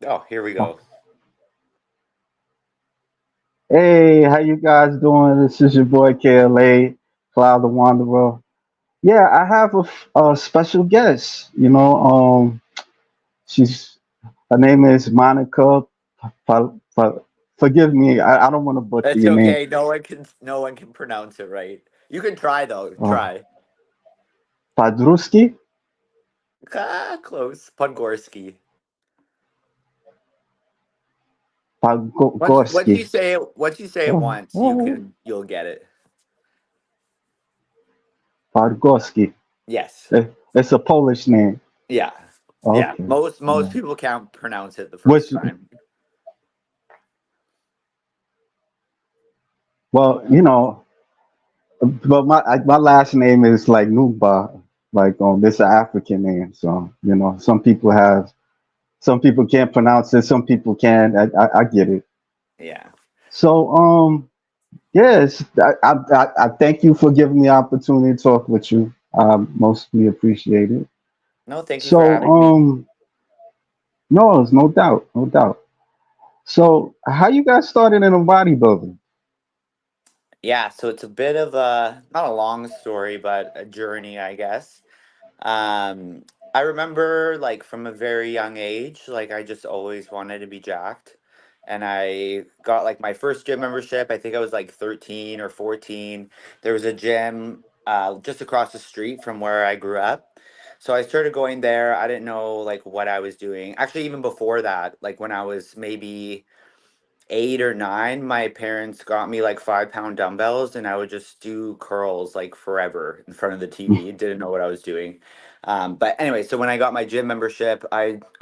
Oh, here we Oh, go. hey, how you guys doing? This is your boy KLA, Cloud the Wanderer. Yeah, I have a special guest. She's her name is Monica. For, for, Forgive me, I don't want to butcher That's your name. okay. No one can pronounce it right. You can try though. Uh, Try. Padruski, Close. Podgorski. Once Podgorski, you say it once, you'll get it. Podgorski. Yes. It's a Polish name. Yeah. Yeah. Okay. Most Yeah. people can't pronounce it the first Which, time. well, but my last name is like Nuba, like this an African name. So some people can't pronounce it, some people can. I get it. Yeah. So yes, I thank you for giving me the opportunity to talk with you. I mostly appreciate it. No, thank you for So having me. no, it's no doubt, no doubt. So how you got started in a bodybuilding? Yeah, so it's a bit of a not a long story, but a journey, I guess. Um, I remember like from a very young age, like I just always wanted to be jacked. And I got like my first gym membership. I think I was like 13 or 14. There was a gym just across the street from where I grew up. So I started going there. I didn't know like what I was doing. Actually, even before that, like when I was maybe 8 or 9, my parents got me like 5 pound dumbbells, and I would just do curls like forever in front of the TV. Didn't know what I was doing. But anyway, so when I got my gym membership,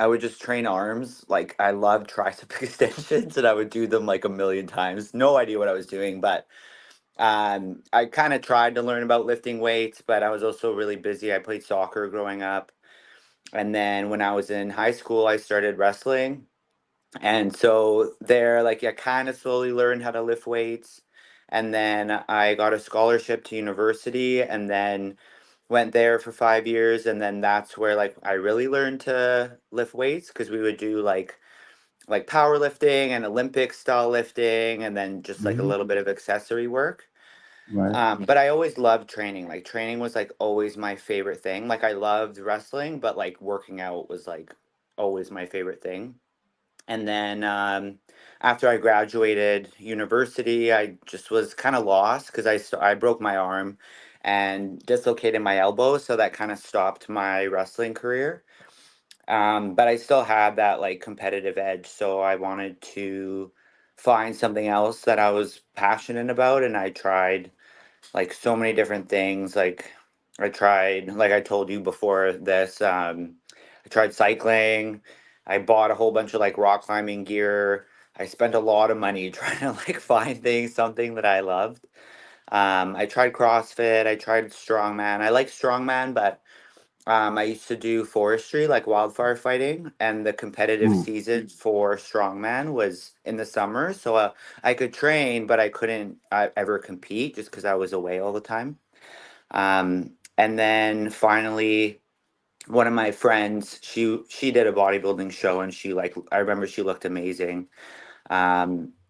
I would just train arms. Like I loved tricep extensions, and I would do them like a million times. No idea what I was doing, but I kind of tried to learn about lifting weights, but I was also really busy. I played soccer growing up, and then when I was in high school, I started wrestling, and so there, like, I kind of slowly learned how to lift weights. And then I got a scholarship to university and then went there for 5 years. And then that's where like I really learned to lift weights because we would do like powerlifting and Olympic style lifting and then just like a Mhm. little bit of accessory work. Right. But I always loved training. Like training was like always my favorite thing. Like I loved wrestling, but like working out was like always my favorite thing. And then after I graduated university, I just was kind of lost because I broke my arm and dislocated my elbow. So that kind of stopped my wrestling career. But I still had that like competitive edge. So I wanted to find something else that I was passionate about. And I tried like so many different things. Like I tried, like I told you before this, I tried cycling. I bought a whole bunch of like rock climbing gear. I spent a lot of money trying to like find something that I loved. I tried CrossFit. I tried strongman. I like strongman, but I used to do forestry, like wildfire fighting, and the competitive Mm. season for strongman was in the summer. So I could train, but I couldn't ever compete just because I was away all the time. And then finally, one of my friends, she did a bodybuilding show, and she like I remember she looked amazing.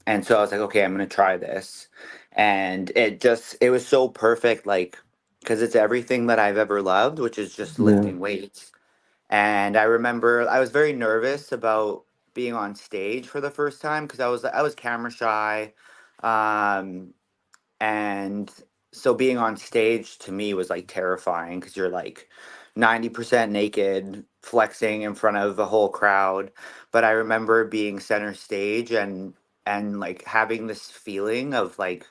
And so I was like, okay, I'm gonna try this, and it was so perfect, like because it's everything that I've ever loved, which is just Yeah. lifting weights. And I remember I was very nervous about being on stage for the first time because I was camera shy, um, and so being on stage to me was like terrifying because you're like 90% naked, flexing in front of a whole crowd. But I remember being center stage and like having this feeling of like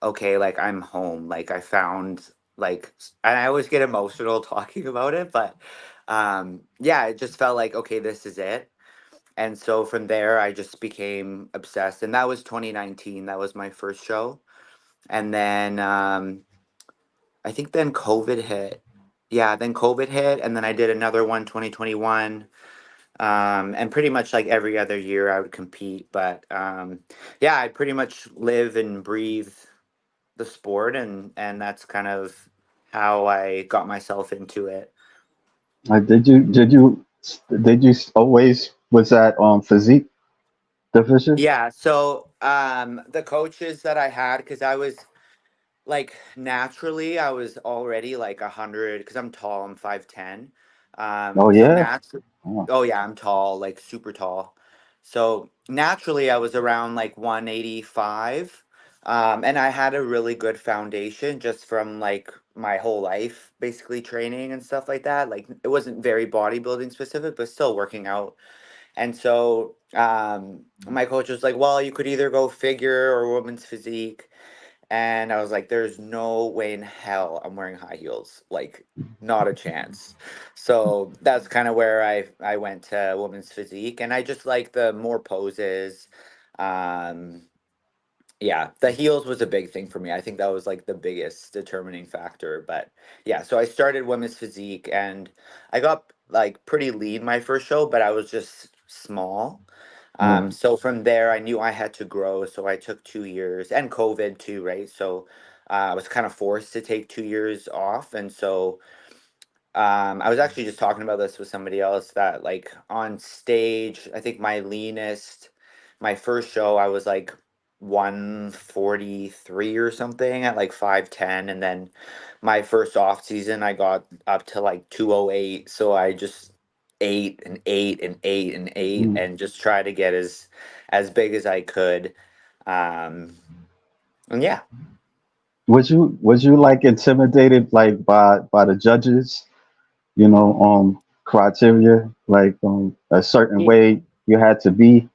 okay, like I'm home. Like I found and I always get emotional talking about it, but yeah, it just felt like okay, this is it. And so from there I just became obsessed. And that was 2019. That was my first show. And then I think then COVID hit. Yeah, then COVID hit and then I did another one 2021. And pretty much like every other year I would compete, but yeah, I pretty much live and breathe the sport, and that's kind of how I got myself into it. Did you Did you always was that physique division? Yeah, so the coaches that I had, because I was like naturally I was already like 100 because I'm tall, I'm 5'10". Oh So yeah. naturally, Oh. oh yeah, I'm tall, like super tall. So naturally I was around like 185. And I had a really good foundation just from like my whole life basically training and stuff like that. Like it wasn't very bodybuilding specific, but still working out. And so my coach was like, well, you could either go figure or woman's physique. And I was like, there's no way in hell I'm wearing high heels. Like, not a chance. So that's kind of where I went to women's physique. And I just like the more poses. Um, yeah, the heels was a big thing for me. I think that was like the biggest determining factor. But yeah, so I started women's physique and I got like pretty lean my first show, but I was just small. Yeah. So from there, I knew I had to grow. So I took 2 years and COVID too, right? So I was kind of forced to take 2 years off. And so I was actually just talking about this with somebody else that like on stage, I think my leanest, my first show, I was like 143 or something at like 5'10". And then my first off season, I got up to like 208. So I just ate and ate and ate and ate Mm. and just tried to get as big as I could. Um, and yeah. Was you like intimidated like by the judges? Criteria like a certain way you had to be.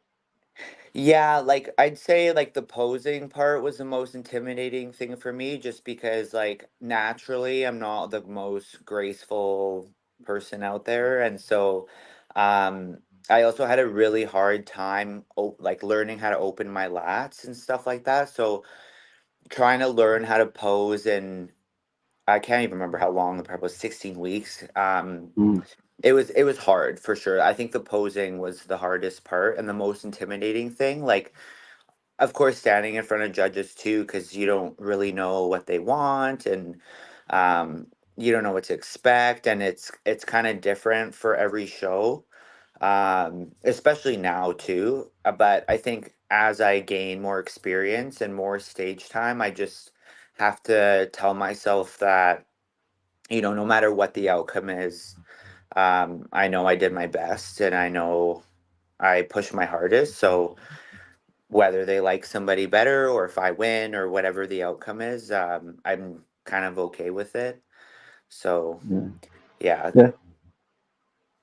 Yeah, like I'd say like the posing part was the most intimidating thing for me just because like naturally I'm not the most graceful person out there and so um I also had a really hard time like learning how to open my lats and stuff like that. So trying to learn how to pose and I can't even remember how long the prep was, 16 weeks. Mm. It was hard for sure. I think the posing was the hardest part and the most intimidating thing. Like of course standing in front of judges too because you don't really know what they want and um, you don't know what to expect and it's kind of different for every show, especially now too. But I think as I gain more experience and more stage time I just have to tell myself that no matter what the outcome is, I know I did my best and I know I pushed my hardest. So whether they like somebody better or if I win or whatever the outcome is, I'm kind of okay with it. So Yeah. yeah, Yeah.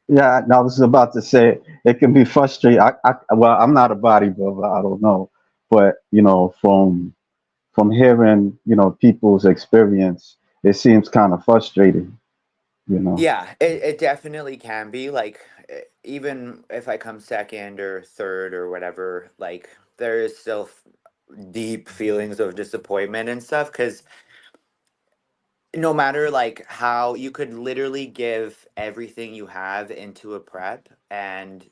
Yeah, and I was about to say it can be frustrating. Well, I'm not a bodybuilder. I don't know, but from hearing people's experience, it seems kind of frustrating. You know. yeah, it definitely can be like even if I come second or third or whatever, like there is still deep feelings of disappointment and stuff because no matter like how you could literally give everything you have into a prep and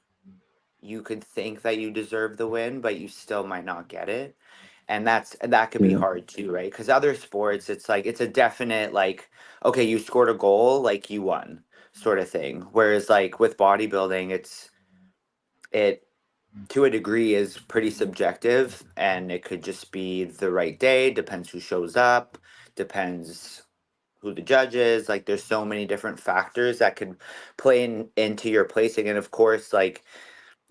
you could think that you deserve the win, but you still might not get it. And that could be Yeah. hard too, right? Because other sports, it's like it's a definite like, okay, you scored a goal, like you won, sort of thing. Whereas like with bodybuilding, it to a degree is pretty subjective, and it could just be the right day. Depends who shows up. Depends who the judge is. Like there's so many different factors that could play into your placing, and of course, like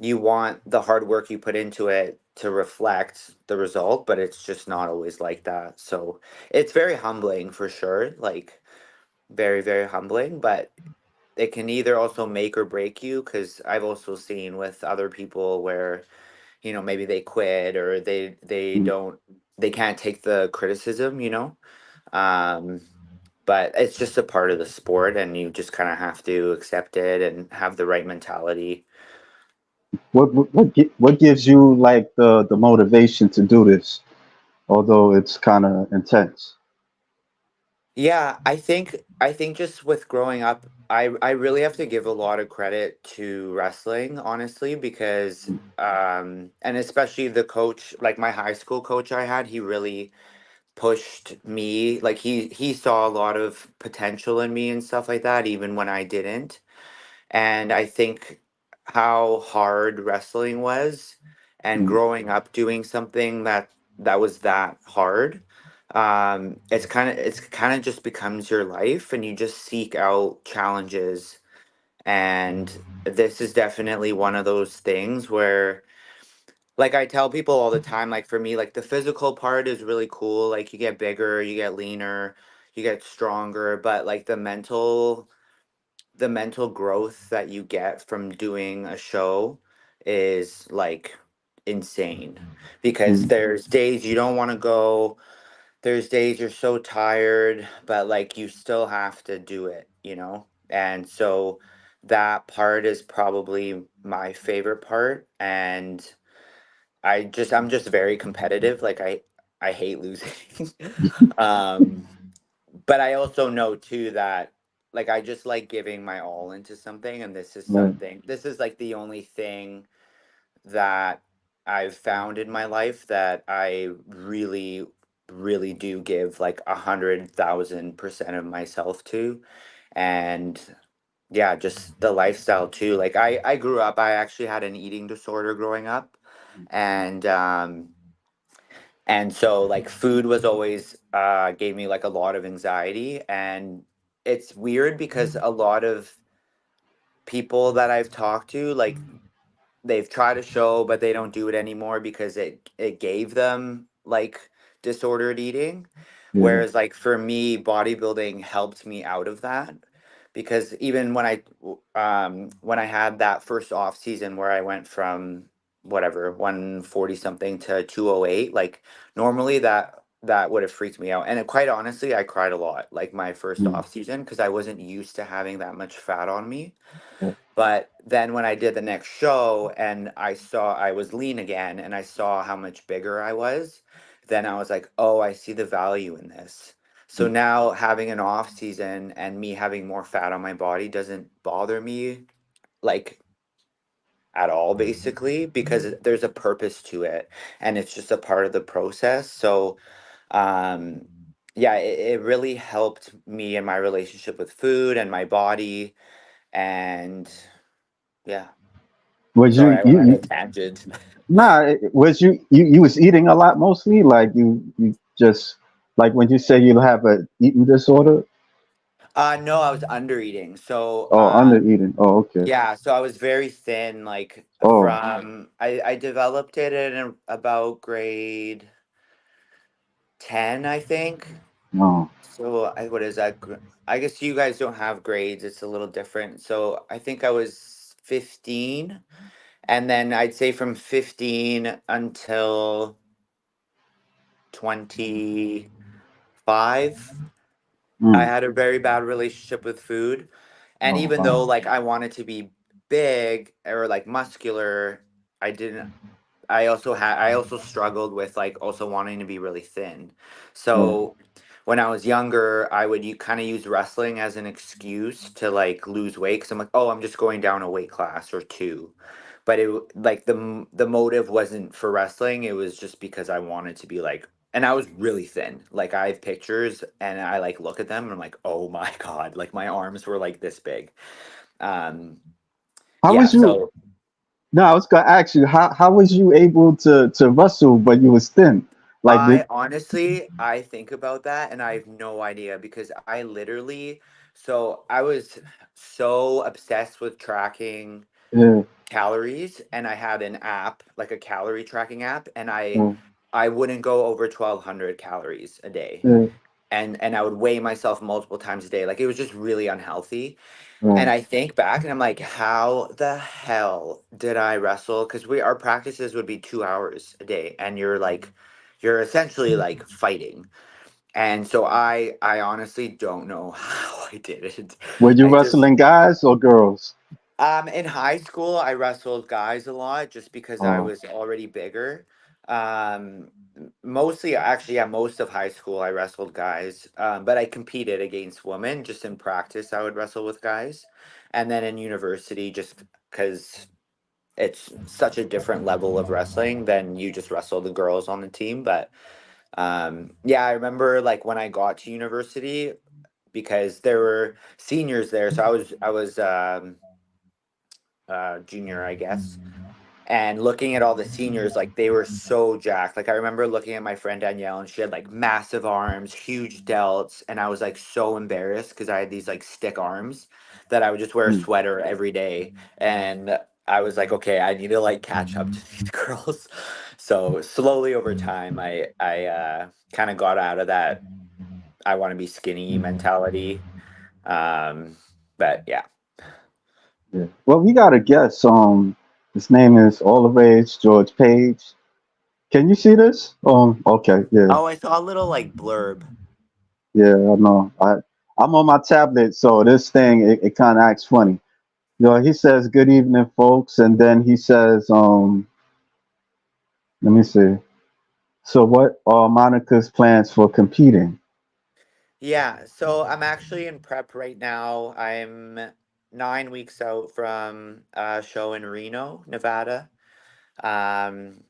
you want the hard work you put into it to reflect the result, but it's just not always like that. So it's very humbling for sure, like very, very humbling, but it can either also make or break you because I've also seen with other people where, maybe they quit or they Mm. don't they can't take the criticism. Um but it's just a part of the sport and you just kind of have to accept it and have the right mentality. What gives you like the motivation to do this, although it's kind of intense? Yeah, I think just with growing up, I really have to give a lot of credit to wrestling, honestly, because and especially the coach, like my high school coach I had, he really pushed me. Like he saw a lot of potential in me and stuff like that, even when I didn't. And I think how hard wrestling was, and Mm, growing up doing something that was that hard, it's kind of just becomes your life, and you just seek out challenges. And this is definitely one of those things where, like, I tell people all the time, like, for me, like, the physical part is really cool. Like, you get bigger, you get leaner, you get stronger, but like the mental growth that you get from doing a show is like insane, because mm, there's days you don't want to go, there's days you're so tired, but like you still have to do it. And so that part is probably my favorite part. And I'm just very competitive. Like, I hate losing. um but I also know too that, like, I just like giving my all into something, and right. this is like the only thing that I've found in my life that I really, really do give like 100,000% of myself to. And yeah, just the lifestyle too. Like, I grew up, I actually had an eating disorder growing up. And so like food was always gave me like a lot of anxiety. And it's weird because a lot of people that I've talked to, like, they've tried a show but they don't do it anymore because it gave them like disordered eating. Yeah. Whereas like for me, bodybuilding helped me out of that, because even when I had that first off season where I went from whatever 140 something to 208, like, normally that would have freaked me out. And quite honestly, I cried a lot like my first Mm, off season, because I wasn't used to having that much fat on me. yeah. But then when I did the next show and I saw I was lean again and I saw how much bigger I was, then I was like, oh, I see the value in this. So Mm. now having an off season and me having more fat on my body doesn't bother me, like, at all, basically, because there's a purpose to it, and it's just a part of the process. So um yeah, it really helped me in my relationship with food and my body. And yeah. Was Sorry, you I went you, on a you tangent. nah, was you was eating a lot mostly? Like you just like when you say you have a eating disorder? No, I was under eating. So, Oh, under eating. Oh, okay. yeah, so I was very thin, like, Oh, I developed it in about grade 10, I think. no. So, what is that? I guess you guys don't have grades. It's a little different. So, I think I was 15, and then I'd say from 15 until 25, I Mm. had a very bad relationship with food. And Oh, even though wow. like I wanted to be big or like muscular, I didn't I also struggled with like also wanting to be really thin. Right. So when I was younger, I would you kind of use wrestling as an excuse to like lose weight, cuz I'm like, "Oh, I'm just going down a weight class or two." But like the motive wasn't for wrestling, it was just because I wanted to be like, and I was really thin. Like, I have pictures and I like look at them and I'm like, "Oh my God." Like, my arms were like this big. Um How yeah, was you? so No, I was gonna ask you how was you able to wrestle but you was thin? Like did I think about that and I have no idea, because I literally, so I was so obsessed with tracking yeah, calories, and I had an app, like a calorie tracking app, and I yeah, I wouldn't go over 1,200 calories a day. yeah, And I would weigh myself multiple times a day. Like, it was just really unhealthy. And right. I think back and I'm like, how the hell did I wrestle? Because our practices would be 2 hours a day, and you're essentially like fighting. And so I honestly don't know how I did it. Were you I just wrestling guys or girls? In high school I wrestled guys a lot just because I Oh, was already bigger. Mostly, actually, yeah, most of high school I wrestled guys. But I competed against women just in practice. I would wrestle with guys. And then in university, just because it's such a different level of wrestling than you just wrestle the girls on the team. But yeah, I remember like when I got to university, because there were seniors there. So I was junior, I guess. And looking at all the seniors, like they were so jacked. Like I remember looking at my friend Danielle, and she had like massive arms, huge delts, and I was like so embarrassed because I had these like stick arms that I would just wear a Mm, sweater every day, and I was like, okay, I need to like catch up to these girls. So slowly over time, I kind of got out of that I want to be skinny mentality. Um, but yeah. yeah. Well, we got a guest. His name is All the Rage George Page. Can you see this? Okay, yeah, Oh, I saw a little like blurb. yeah, I know. I'm on my tablet, so this thing it kind of acts funny. You know, he says, "Good evening, folks," and then he says, let me see. So, what are Monica's plans for competing? Yeah, so I'm actually in prep right now. I'm 9 weeks out from a show in Reno, Nevada. Um,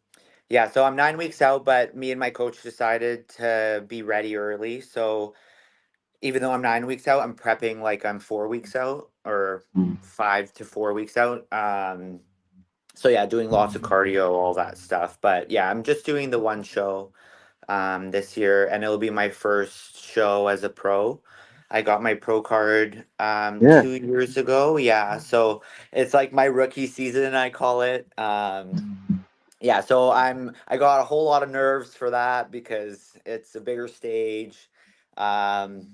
yeah, so I'm 9 weeks out, but me and my coach decided to be ready early. So even though I'm 9 weeks out, I'm prepping like I'm 4 weeks out or Mm, 5 to 4 weeks out. So yeah, doing lots of cardio, all that stuff. But yeah, I'm just doing the one show this year, and it'll be my first show as a pro. I got my pro card yeah, 2 years ago. Yeah, so it's like my rookie season, I call it. Yeah, so I got a whole lot of nerves for that because it's a bigger stage, um,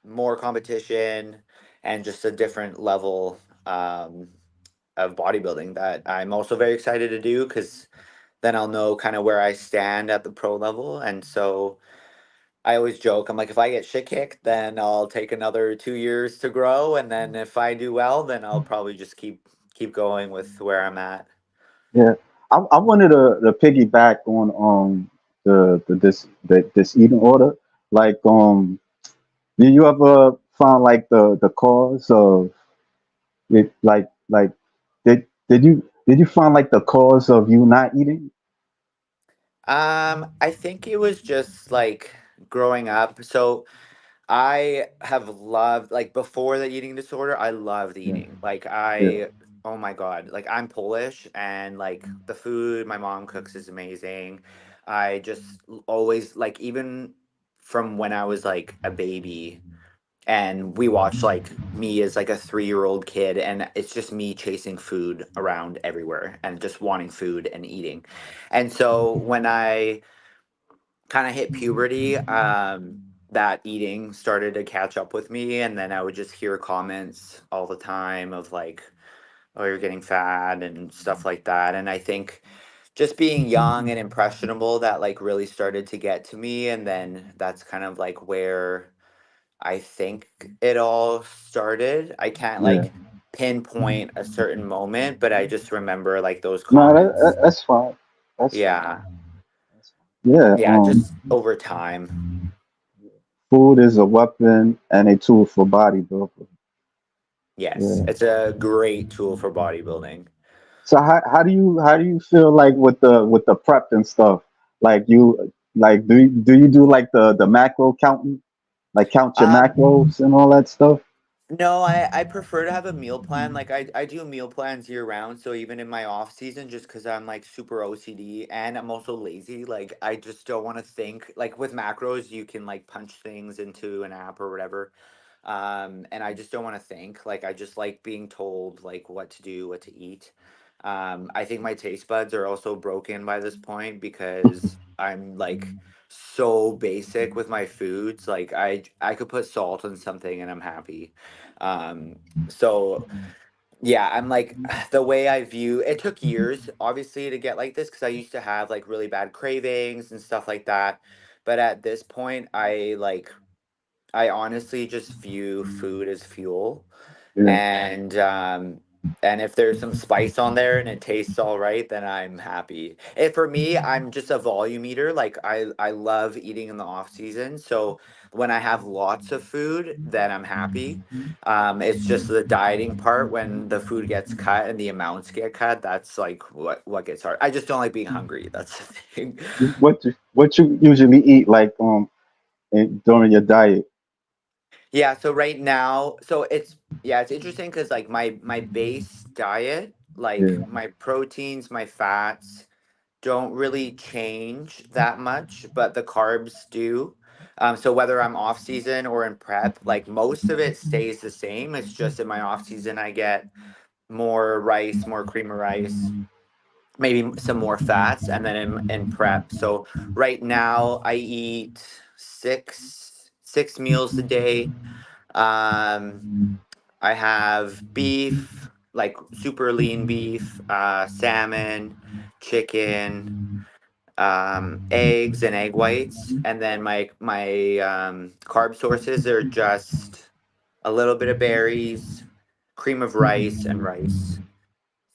more competition, and just a different level of bodybuilding that I'm also very excited to do because then I'll know kind of where I stand at the pro level. And so I always joke, I'm like, if I get shit kicked, then I'll take another 2 years to grow, and then if I do well, then I'll probably just keep going with where I'm at. yeah. I wanted to piggyback on this eating order. Like, did you ever find like the cause of it? Like, did you find like the cause of you not eating? I think it was just like growing up. So I have loved like before the eating disorder, I loved Yeah, eating. Like yeah, oh my God, like I'm Polish and like the food my mom cooks is amazing. I just always like even from when I was like a baby and we watched like me as like a 3-year-old kid and it's just me chasing food around everywhere and just wanting food and eating. And so when I kind of hit puberty, that eating started to catch up with me, and then I would just hear comments all the time of like, "Oh, you're getting fat" and stuff like that. And I think just being young and impressionable, that like really started to get to me, and then that's kind of like where I think it all started. I can't yeah. like pinpoint a certain moment, but I just remember like those No, comments. that's fine. That's fine. Yeah, That's fine. Yeah. yeah, just over time. Food is a weapon and a tool for bodybuilding. Yes, Yeah. it's a great tool for bodybuilding. So how do you feel like with the prep and stuff? Like do you do like the macro counting? Like count your Um, macros and all that stuff? no, I prefer to have a meal plan. Like I do meal plans year round, so even in my off season, just because I'm like super OCD and I'm also lazy, like I just don't want to think. Like with macros, you can like punch things into an app or whatever. And I just don't want to think. Like I just like being told like what to do, what to eat. I think my taste buds are also broken by this point because I'm like so basic with my foods. Like I could put salt on something and I'm happy. Um, so yeah, I'm like the way I view it took years obviously to get like this because I used to have like really bad cravings and stuff like that. But at this point, I honestly just view food as fuel, Yeah. and if there's some spice on there and it tastes all right, then I'm happy. And for me, I'm just a volume eater. Like I love eating in the off season. So when I have lots of food, then I'm happy. It's just the dieting part when the food gets cut and the amounts get cut. That's like what gets hard. I just don't like being hungry. That's the thing. What you usually eat like during your diet? Yeah, so right now, so it's yeah, it's interesting because like my base diet, like Yeah, my proteins, my fats don't really change that much, but the carbs do. So whether I'm off season or in prep, like most of it stays the same. It's just in my off season I get more rice, more cream of rice, maybe some more fats, and then in prep. So right now I eat six meals a day. Um, I have beef, like super lean beef, salmon, chicken, eggs and egg whites, and then my carb sources are just a little bit of berries, cream of rice, and rice.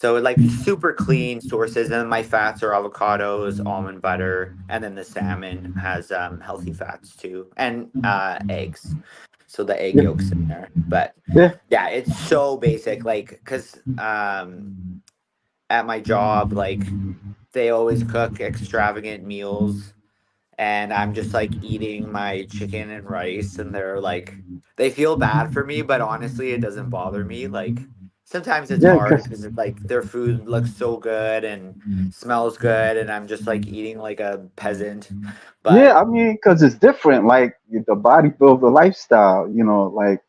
So like super clean sources, and then my fats are avocados, almond butter, and then the salmon has healthy fats too, and eggs. So the egg yeah, yolks in there, but yeah, yeah, it's so basic. Like, cause at my job, like they always cook extravagant meals, and I'm just like eating my chicken and rice, and they're like, they feel bad for me, but honestly, it doesn't bother me. Like, sometimes it's yeah, hard cause because like their food looks so good and smells good, and I'm just like eating like a peasant. yeah, But I mean, cause it's different. Like the bodybuilder lifestyle, like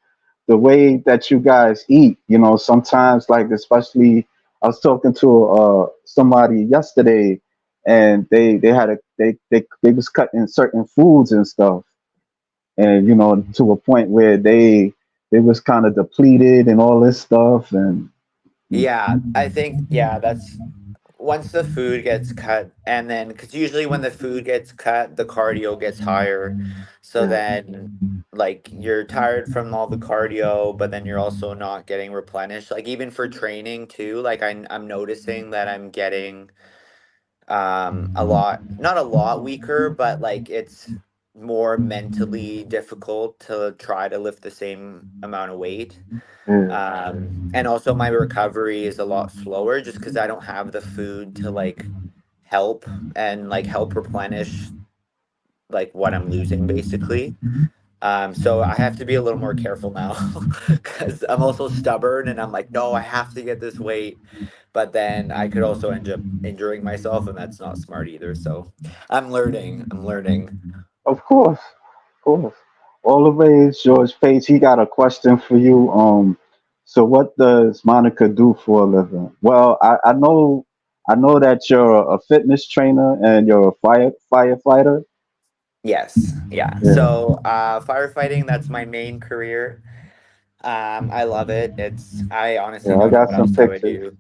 the way that you guys eat. Sometimes like especially I was talking to somebody yesterday, and they had they was cutting certain foods and stuff, and to a point where they was kind of depleted and all this stuff, and yeah, I think yeah, that's once the food gets cut, and then because usually when the food gets cut, the cardio gets higher. So yeah, then, like, you're tired from all the cardio, but then you're also not getting replenished. Like, even for training too, like, I'm noticing that I'm getting a lot, not a lot weaker, but like it's more mentally difficult to try to lift the same amount of weight. yeah, And also my recovery is a lot slower just because I don't have the food to like help and like help replenish like what I'm losing basically. So I have to be a little more careful now because I'm also stubborn and I'm like, no, I have to get this weight. But then I could also end up injuring myself, and that's not smart either. So I'm learning. I'm learning. of course, of course. All the rage, George Page. He got a question for you. So what does Monica do for a living? Well, I know that you're a fitness trainer and you're a firefighter. Yes. Yeah. Yeah, So firefighting, that's my main career. I love it. I honestly yeah. I don't know got what some else I would pictures. do.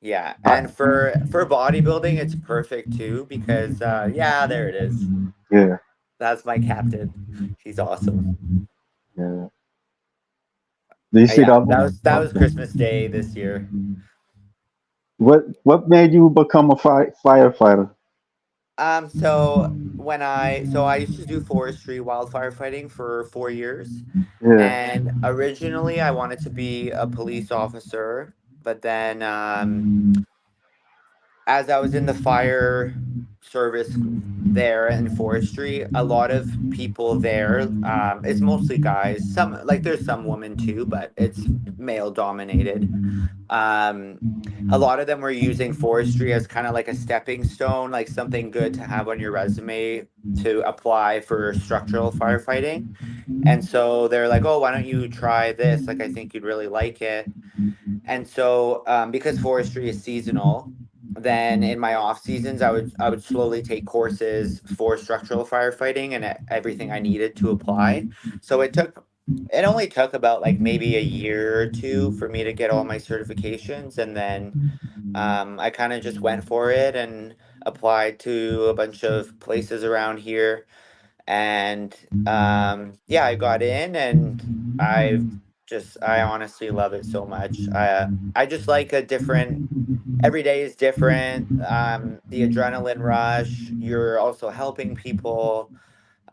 Yeah. I, And for bodybuilding, it's perfect too because yeah, there it is. yeah, That's my captain. He's awesome. yeah. Do you see Yeah, that? that was Christmas Day this year. What made you become a firefighter? So I used to do forestry wildfire fighting for 4 years, Yeah, and originally I wanted to be a police officer, but then as I was in the fire service there in forestry, a lot of people there, it's mostly guys. Some like there's some women too, but it's male dominated. Um, a lot of them were using forestry as kind of like a stepping stone, like something good to have on your resume to apply for structural firefighting. And so they're like, "Oh, why don't you try this? Like, I think you'd really like it." And so, because forestry is seasonal, then in my off seasons, I would slowly take courses for structural firefighting and everything I needed to apply. So it only took about like maybe a year or two for me to get all my certifications, and then I kind of just went for it and applied to a bunch of places around here, and yeah, I got in, and I honestly love it so much. I just like a different. Every day is different. The adrenaline rush. You're also helping people,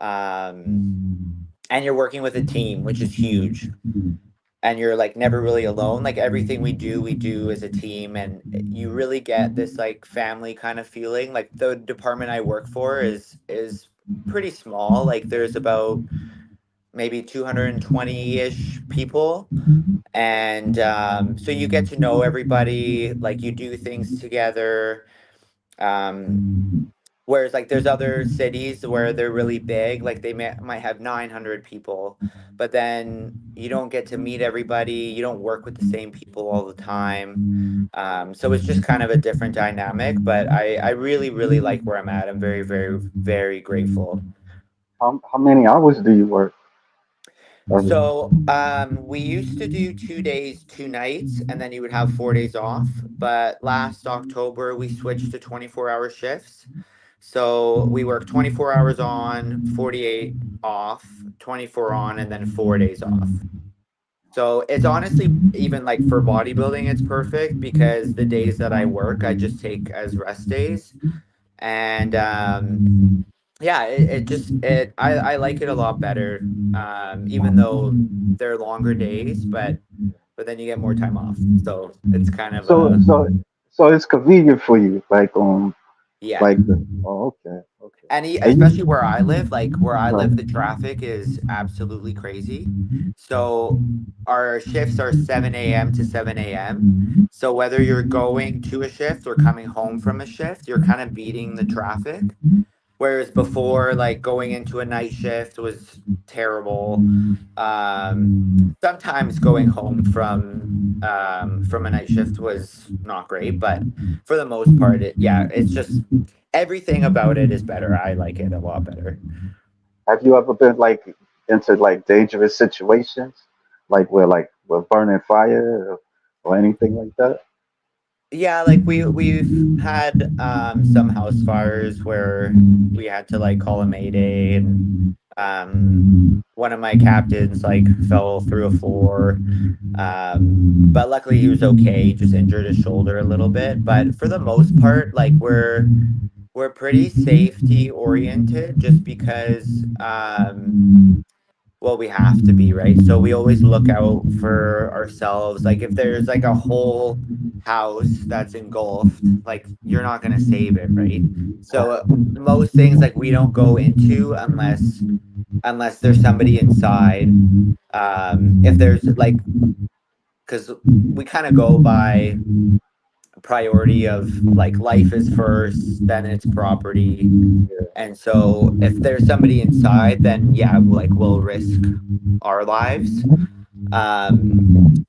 um, and you're working with a team, which is huge. And you're like never really alone. Like everything we do as a team, and you really get this like family kind of feeling. Like the department I work for is pretty small. Like there's about maybe 220-ish people. And so you get to know everybody, like you do things together. Um, Whereas like there's other cities where they're really big, like might have 900 people, but then you don't get to meet everybody. You don't work with the same people all the time. So it's just kind of a different dynamic, but I really, really like where I'm at. I'm very, very, very grateful. How many hours do you work every? So we used to do 2 days, 2 nights, and then you would have 4 days off. But last October, we switched to 24-hour shifts. So we work 24 hours on, 48 off, 24 on, and then 4 days off. So it's honestly, even like for bodybuilding, it's perfect because the days that I work, I just take as rest days. And yeah, I like it a lot better. Even though they're longer days, but then you get more time off. So it's kind of So so so it's convenient for you, yeah. like the, oh, okay, okay. And And especially where I you, live, like where I right. live, the traffic is absolutely crazy. So our shifts are 7 a.m. to 7 a.m. So whether you're going to a shift or coming home from a shift, you're kind of beating the traffic. Whereas before, like going into a night shift was terrible. Um, Sometimes going home from a night shift was not great, but for the most part, yeah, it's just everything about it is better. I like it a lot better. Have you ever been like into like dangerous situations, like where like with burning fire or anything like that? Yeah, like we've had some house fires where we had to like call a mayday, and um one of my captains like fell through a floor. But luckily he was okay. He just injured his shoulder a little bit. But for the most part, like we're pretty safety oriented just because well, we have to be, right? So we always look out for ourselves. Like if there's like a whole house that's engulfed, like you're not going to save it, right? So most things like we don't go into unless there's somebody inside. If there's like, cuz we kind of go by priority of like life is first, then it's property. And so if there's somebody inside, then yeah, like we'll risk our lives. Um,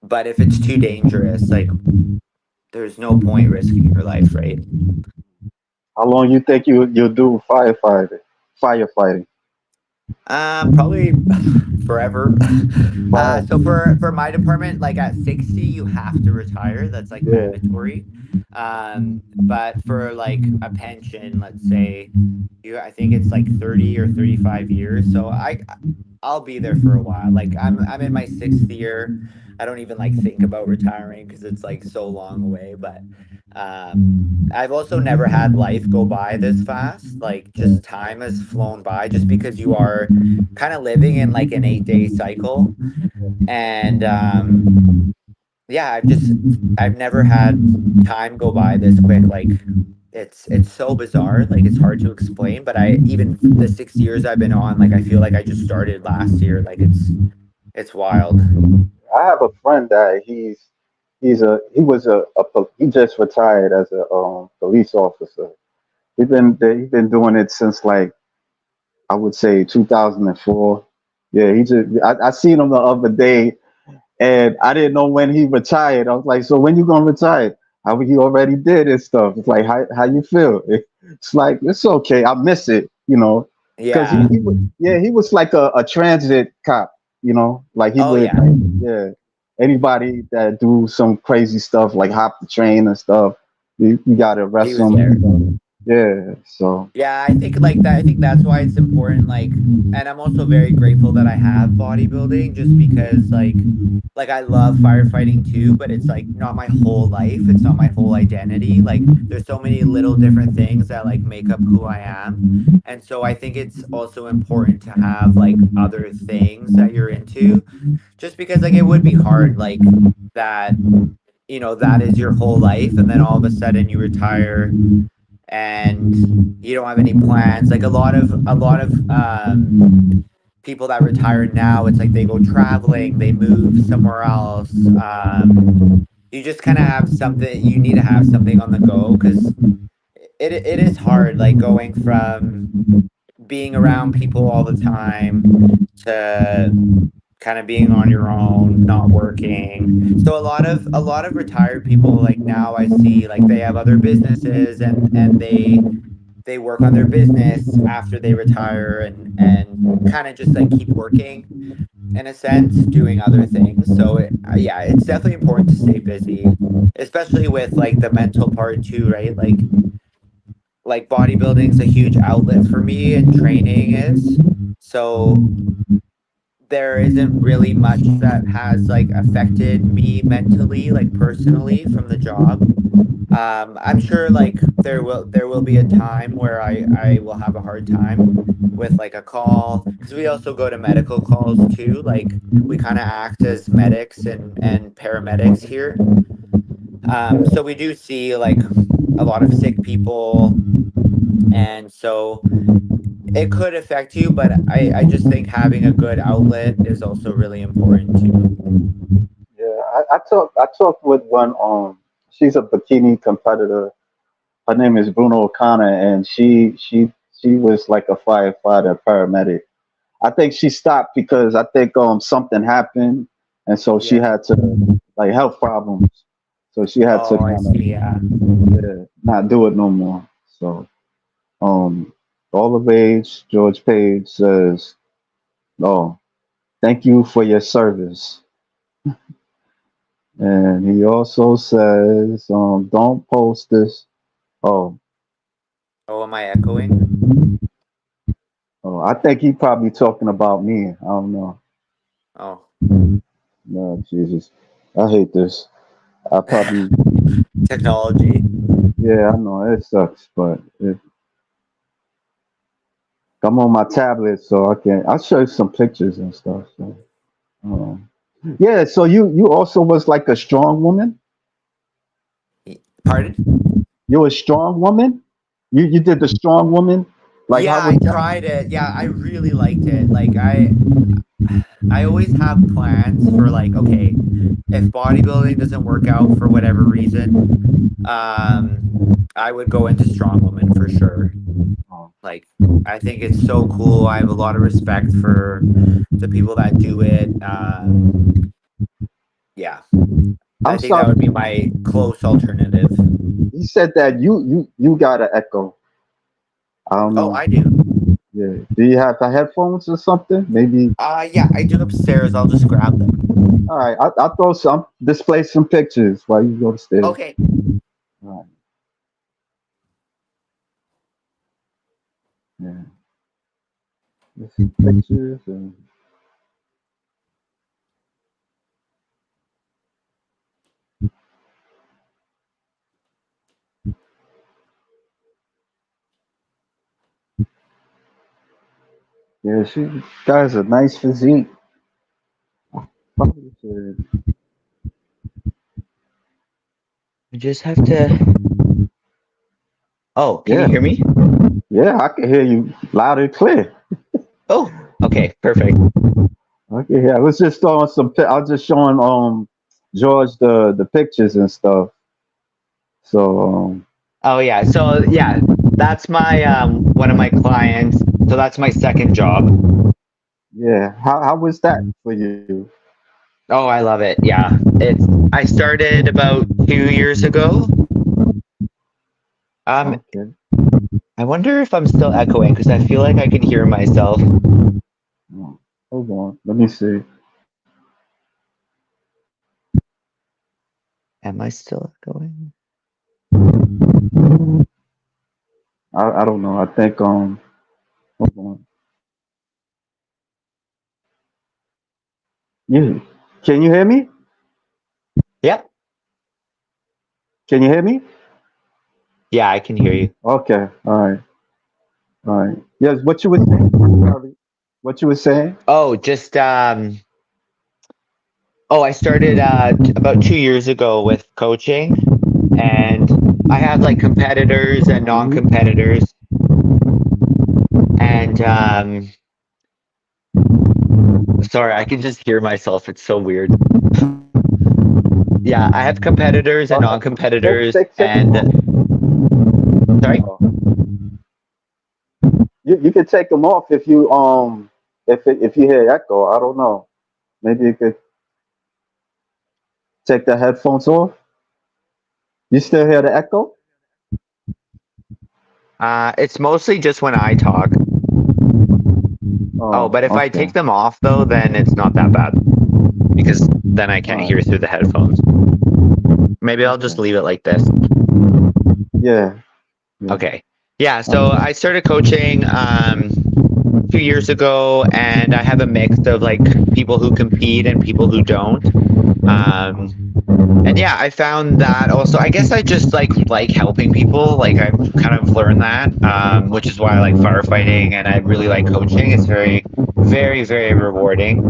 but if it's too dangerous, like there's no point risking your life, right? How long you think you'll do firefighting? Probably forever. Five. So for my department, like at 60, you have to retire. That's like Yeah. mandatory. But for like a pension, let's say I think it's like 30 or 35 years. So I'll be there for a while. Like I'm in my sixth year. I don't even like think about retiring because it's like so long away. But I've also never had life go by this fast. Like just time has flown by just because you are kind of living in like an 8 day cycle. And yeah, I've never had time go by this quick. Like it's so bizarre. Like it's hard to explain. But I even the 6 years I've been on, like I feel like I just started last year. Like it's wild. I have a friend that he just retired as a police officer. He's been doing it since like I would say 2004. Yeah, I seen him the other day and I didn't know when he retired. I was like, so when you gonna retire? How he already did his stuff. It's like how you feel? It's like it's okay. I miss it, because Yeah. he was like a transit cop, like he Oh would yeah. yeah anybody that do some crazy stuff like hop the train and stuff, you gotta He arrest was there. them. Yeah, so Yeah, I think like that. I think that's why it's important. Like, and I'm also very grateful that I have bodybuilding, just because like I love firefighting too, but it's like not my whole life. It's not my whole identity. Like, there's so many little different things that like make up who I am, and so I think it's also important to have like other things that you're into, just because like it would be hard, like that. That is your whole life, and then all of a sudden you retire and you don't have any plans, like a lot of people that retire now, it's like they go traveling, they move somewhere else. You just kind of have something, you need to have something on the go because it is hard, like going from being around people all the time to kind of being on your own, not working. So a lot of retired people like now I see like they have other businesses and they work on their business after they retire and kind of just like keep working in a sense, doing other things. So yeah, it's definitely important to stay busy, especially with like the mental part too, right? Like bodybuilding's a huge outlet for me and training is. So there isn't really much that has like affected me mentally, like personally from the job. I'm sure like there will be a time where I will have a hard time with like a call because we also go to medical calls too. Like we kind of act as medics and paramedics here. So we do see like a lot of sick people, and so it could affect you. But I just think having a good outlet is also really important too. Yeah, I talked with one. She's a bikini competitor. Her name is Bruno O'Connor, and she was like a firefighter, paramedic. I think she stopped because I think something happened, and so she Yeah. had to like health problems. So she had to Oh, I kind of, see. Yeah. yeah, not do it no more. So um, all of age George Page says, "Oh, thank you for your service," and he also says, "Don't post this." Oh, Oh, am I echoing? oh, I think he probably talking about me. I don't know. Oh. No, Jesus, I hate this. I probably, Technology. yeah, I know it sucks, but I'm on my tablet, so I can. I'll show you some pictures and stuff. So, um, yeah. So you also was like a strong woman. Pardon? You're a strong woman. You did the strong woman. Like how Yeah, was I that? tried it. Yeah, I really liked it. Like I always have plans for like, okay, if bodybuilding doesn't work out for whatever reason, um, I would go into strongwoman for sure. Oh, Like I think it's so cool. I have a lot of respect for the people that do it. Yeah, I I'm think that sorry. would be my close alternative. You said that you got an echo. I don't Oh, know. I do. Yeah. Do you have the headphones or something? Maybe. Yeah, I do upstairs. I'll just grab them. All right. I'll throw some display some pictures while you go upstairs. Okay. All right. Yeah. There's some pictures and yeah, she got a nice physique. Probably should- I just have to. Oh, can you Yeah. hear me? Yeah, I can hear you loud and clear. Oh, okay, perfect. I can hear. I was just throwing some. I was just showing George the pictures and stuff. So Oh yeah. So yeah, that's my one of my clients. So that's my second job. yeah, how was that for you? Oh, I love it. Yeah. It's I started about 2 years ago. Um, Okay. I wonder if I'm still echoing because I feel like I can hear myself. Oh, hold on. Let me see. Am I still echoing? I don't know. I think hold on. You can you hear me? Yep. Can you hear me? Yeah, I can hear you. Okay. All right. All right. Yes. What you were saying? Sorry. What you were saying? Oh, just oh, I started about 2 years ago with coaching, and I have like competitors and Hmm. non-competitors, and Sorry, I can just hear myself. It's so weird. Yeah, I have competitors and non-competitors, Take them and off. sorry. You could take them off if you if you hear echo. I don't know. Maybe you could take the headphones off. You still hear the echo? It's mostly just when I talk. Oh, Oh, but if I okay. take them off though, then it's not that bad because then I All can't hear right. through the headphones. Maybe I'll just Okay. leave it like this. Yeah. Yeah. Okay. Yeah, so Okay. I started coaching 2 years ago, and I have a mix of like people who compete and people who don't. Um, and yeah, I found that also. I guess I just like helping people. Like I've kind of learned that, which is why I like firefighting and I really like coaching. It's very, very, very rewarding.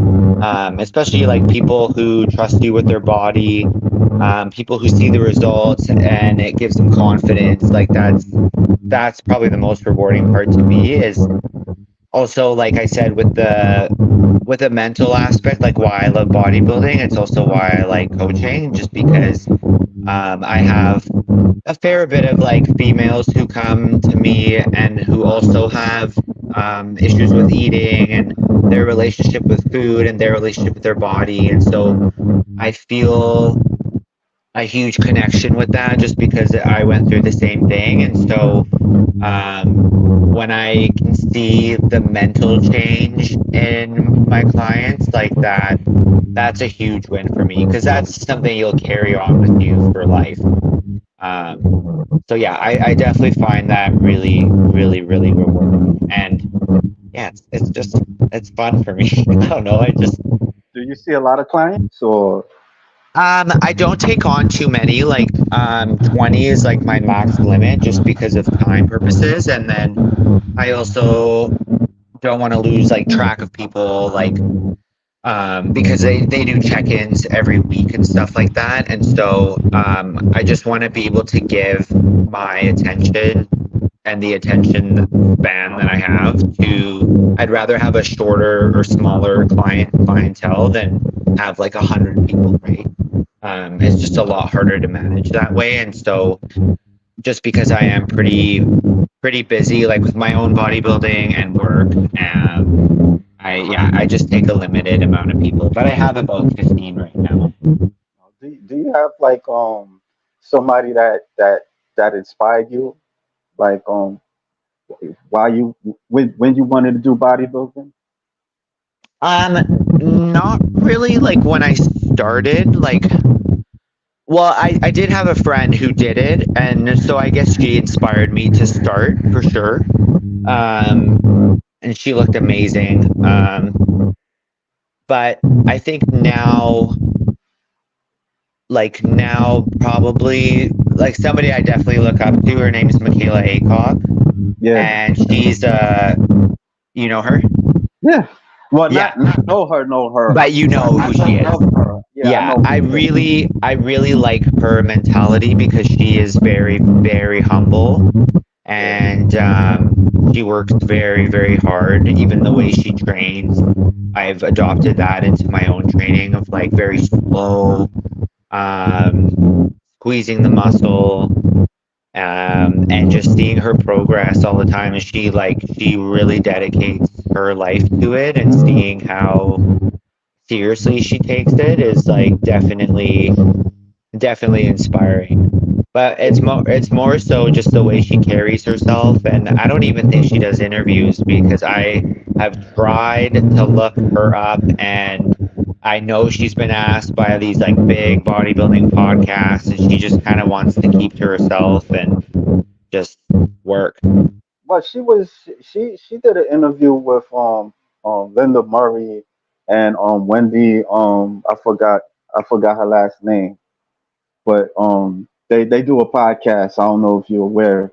Especially like people who trust you with their body, people who see the results and it gives them confidence. Like that's probably the most rewarding part to me is also like I said with the mental aspect, like why I love bodybuilding. It's also why I like coaching, just because I have a fair bit of like females who come to me and who also have issues with eating and their relationship with food and their relationship with their body, and so I feel a huge connection with that just because I went through the same thing. And so when I can see the mental change in my clients like that, that's a huge win for me because that's something you'll carry on with you for life. Um, so yeah, I definitely find that really, really, really rewarding. And yeah, it's just it's fun for me. I don't know. I just Do you see a lot of clients or? I don't take on too many. Like 20 is like my max limit just because of time purposes. And then I also don't want to lose like track of people like because they do check-ins every week and stuff like that. And so I just want to be able to give my attention and the attention span that I have to I'd rather have a shorter or smaller clientele than have like 100 people, right? It's just a lot harder to manage that way. And so just because I am pretty busy like with my own bodybuilding and work, I just take a limited amount of people, but I have about 15 right now. Do you have like somebody that inspired you like while you when you wanted to do bodybuilding? Um, Not really like when I started, like well, I did have a friend who did it, and so I guess she inspired me to start for sure. And she looked amazing. But I think now, like now, probably like somebody I definitely look up to. Her name is Michaela Acock, Yeah. and she's you know her? Yeah. Well, Yeah, not know her. but you know I who she is. love her. Yeah, I Yeah, know who she is. I really like her mentality because she is very, very humble, Yeah. and she works very, very hard. Even the way she trains, I've adopted that into my own training of like very slow, squeezing the muscle, and just seeing her progress all the time. And she really dedicates her life to it, and seeing how seriously she takes it is like definitely inspiring. But it's more so just the way she carries herself, and I don't even think she does interviews because I have tried to look her up, and I know she's been asked by these like big bodybuilding podcasts, and she just kind of wants to keep to herself and just work. Well, she did an interview with Linda Murray and Wendy I forgot her last name, but they do a podcast. I don't know if you're aware,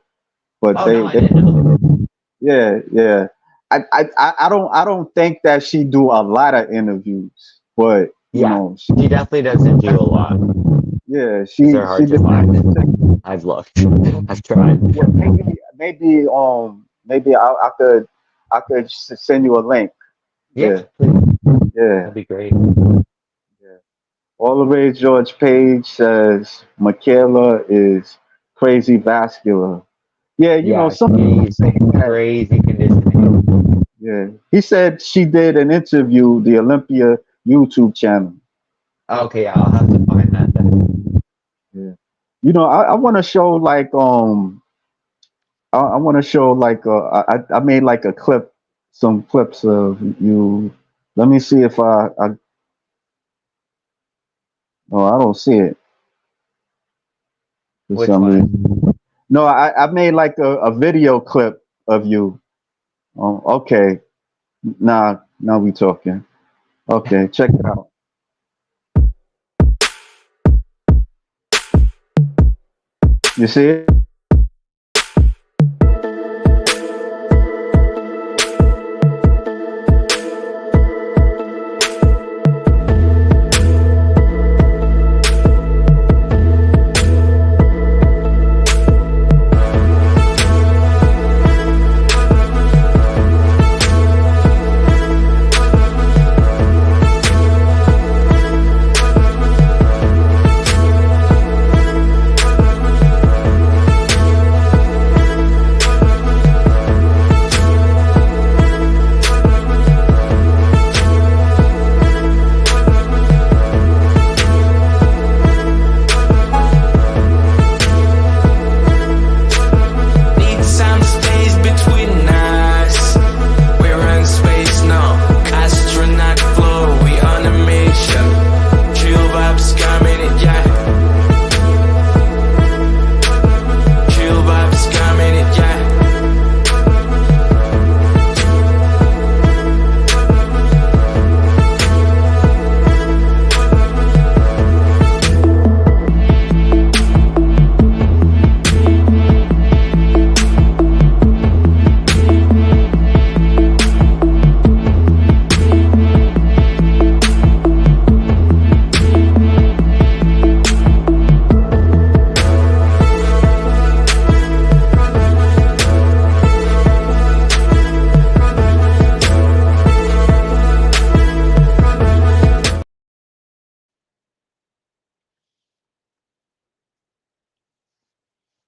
but Oh no, I didn't know. yeah, yeah. I don't think that she do a lot of interviews, but you Yeah, know she definitely doesn't do a lot yeah because they're she hard to did find. I've looked, I've tried. yeah, maybe I could send you a link. Yeah, Yeah, please. Yeah. That'd be great. Yeah. All the way George Page says Michaela is crazy vascular. Yeah, Yeah, some people she's say that. crazy conditioning. Yeah. He said she did an interview, the Olympia YouTube channel. Okay, yeah, I'll have to find that then. Yeah. I want to show I want to show I made like a clip, some clips of you. Let me see if I oh, I don't see it for Which some one? reason. No, I made like a video clip of you. Okay. Now we talking. Okay, check it out. You see it? Need some space between us. We're in space now. Astronaut floor, we on a mission. Chill vibes coming, yeah. Chill vibes coming, yeah.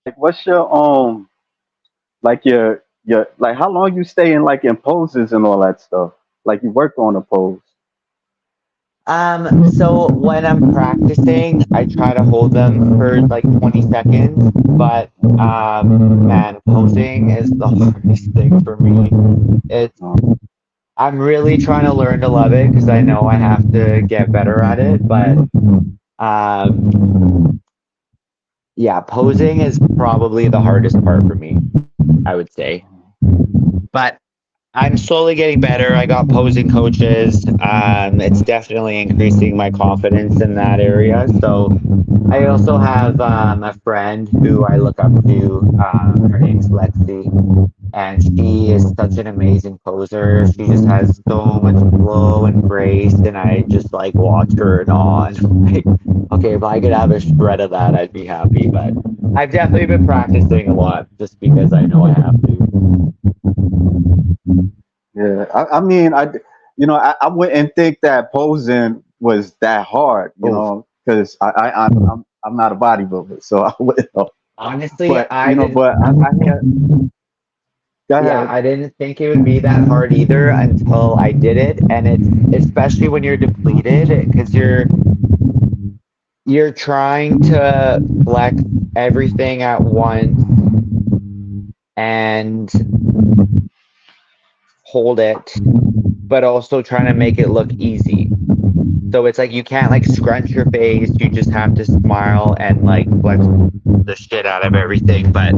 Like, what's your like your like how long you stay in like in poses and all that stuff? Like you work on a pose. So when I'm practicing, I try to hold them for like 20 seconds, but man, posing is the hardest thing for me. It's Um, I'm really trying to learn to love it because I know I have to get better at it, but um yeah, posing is probably the hardest part for me, I would say. But I'm slowly getting better. I got posing coaches. It's definitely increasing my confidence in that area. So I also have a friend who I look up to. Her name's Lexi, and she is such an amazing poser. She just has so much flow and grace, and I just like watch her and on. Like, okay, if I could have a shred of that, I'd be happy. But I've definitely been practicing a lot just because I know I have to. yeah, I mean, I wouldn't think that posing was that hard, Oh, because I'm not a bodybuilder, so I wouldn't know. honestly, But I didn't. I hear. Go Yeah, ahead. I didn't think it would be that hard either until I did it, and it's especially when you're depleted because you're trying to flex everything at once and hold it, but also trying to make it look easy. So it's like you can't like scrunch your face, you just have to smile and like flex the shit out of everything. But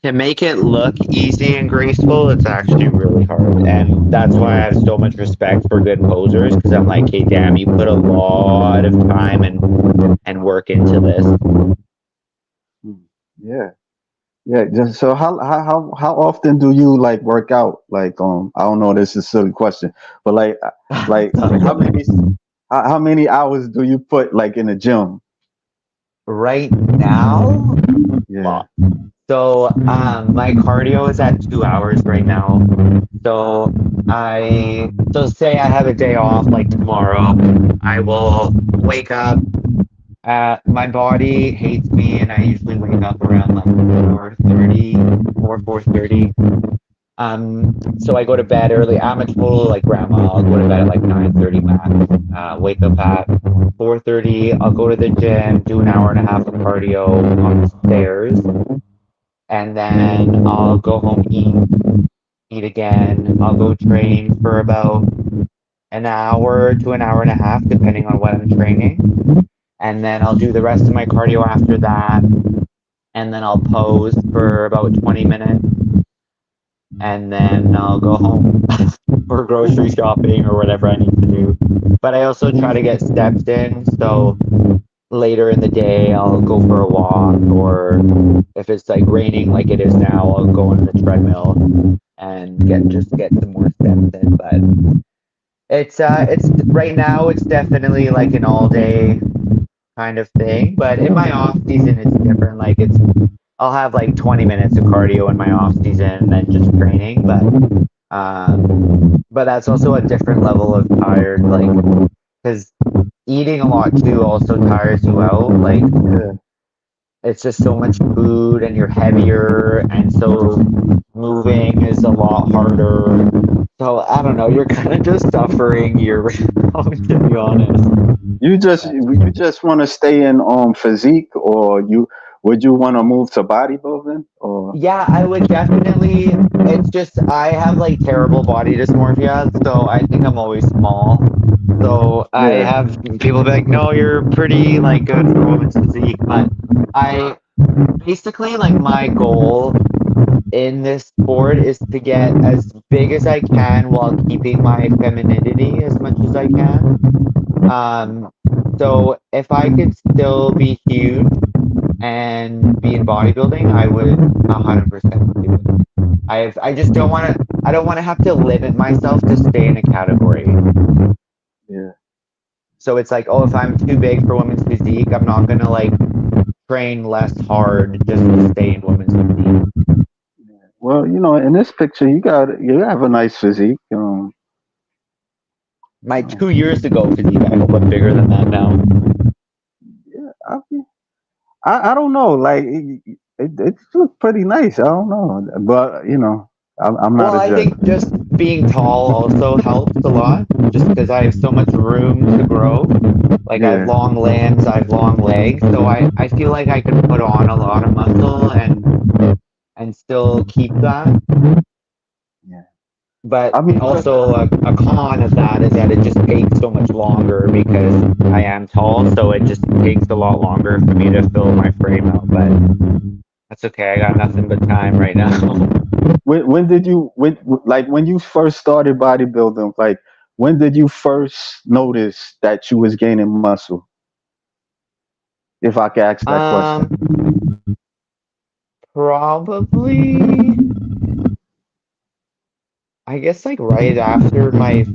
to make it look easy and graceful, it's actually really hard. And that's why I have so much respect for good posers because I'm like, hey, damn, you put a lot of time and work into this. Hmm. Yeah, yeah. Just so how often do you like work out? Like I don't know, this is a silly question, but like how many hours do you put like in the gym? Right now, Yeah. lot. So my cardio is at 2 hours right now. So so say I have a day off like tomorrow, I will wake up. My body hates me, and I usually wake up around like 4:30 or 4:30. So I go to bed early. I'm a total like grandma. I'll go to bed at like 9:30 max. Wake up at 4:30. I'll go to the gym, do an hour and a half of cardio on the stairs, and then I'll go home, eat again. I'll go train for about an hour to an hour and a half, depending on what I'm training. And then I'll do the rest of my cardio after that. And then I'll pose for about 20 minutes. And then I'll go home for grocery shopping or whatever I need to do. But I also try to get steps in. So later in the day, I'll go for a walk. Or if it's like raining like it is now, I'll go on the treadmill and get some more steps in. But it's right now it's definitely like an all day kind of thing. But in my off season, it's different. Like I'll have like 20 minutes of cardio in my off season and then just training. But that's also a different level of tired. Like because eating a lot too also tires you out. Like it's just so much food and you're heavier, and so moving is a lot harder. So I don't know, you're kind of just suffering year round, to be honest. You just want to stay in physique, or would you want to move to bodybuilding, or Yeah, I would definitely. It's just I have like terrible body dysmorphia, so I think I'm always small. So I yeah, have people be like, "No, you're pretty like good for women's physique," but I basically like my goal in this sport is to get as big as I can while keeping my femininity as much as I can. Um, so if I could still be huge and be in bodybuilding, I would 100% do it. I just don't want to. I don't want to have to limit myself to stay in a category. yeah. So it's like, oh, if I'm too big for women's physique, I'm not gonna like train less hard just to stay in women's physique. Well, in this picture, you have a nice physique. My 2 years ago physique, I hope I'm bigger than that now. Yeah, I don't know. Like it looks pretty nice. I don't know, but I'm not Well, a I judge. think just being tall also helps a lot, just because I have so much room to grow. Like I have Yeah, long limbs, I have long legs, so I feel like I can put on a lot of muscle and still keep that. yeah. But I mean, also a con of that is that it just takes so much longer because I am tall, so it just takes a lot longer for me to fill my frame out. But that's okay. I got nothing but time right now. when did you when you first started bodybuilding? Like, when did you first notice that you was gaining muscle? If I could ask that question. Um, Probably, I guess like right after my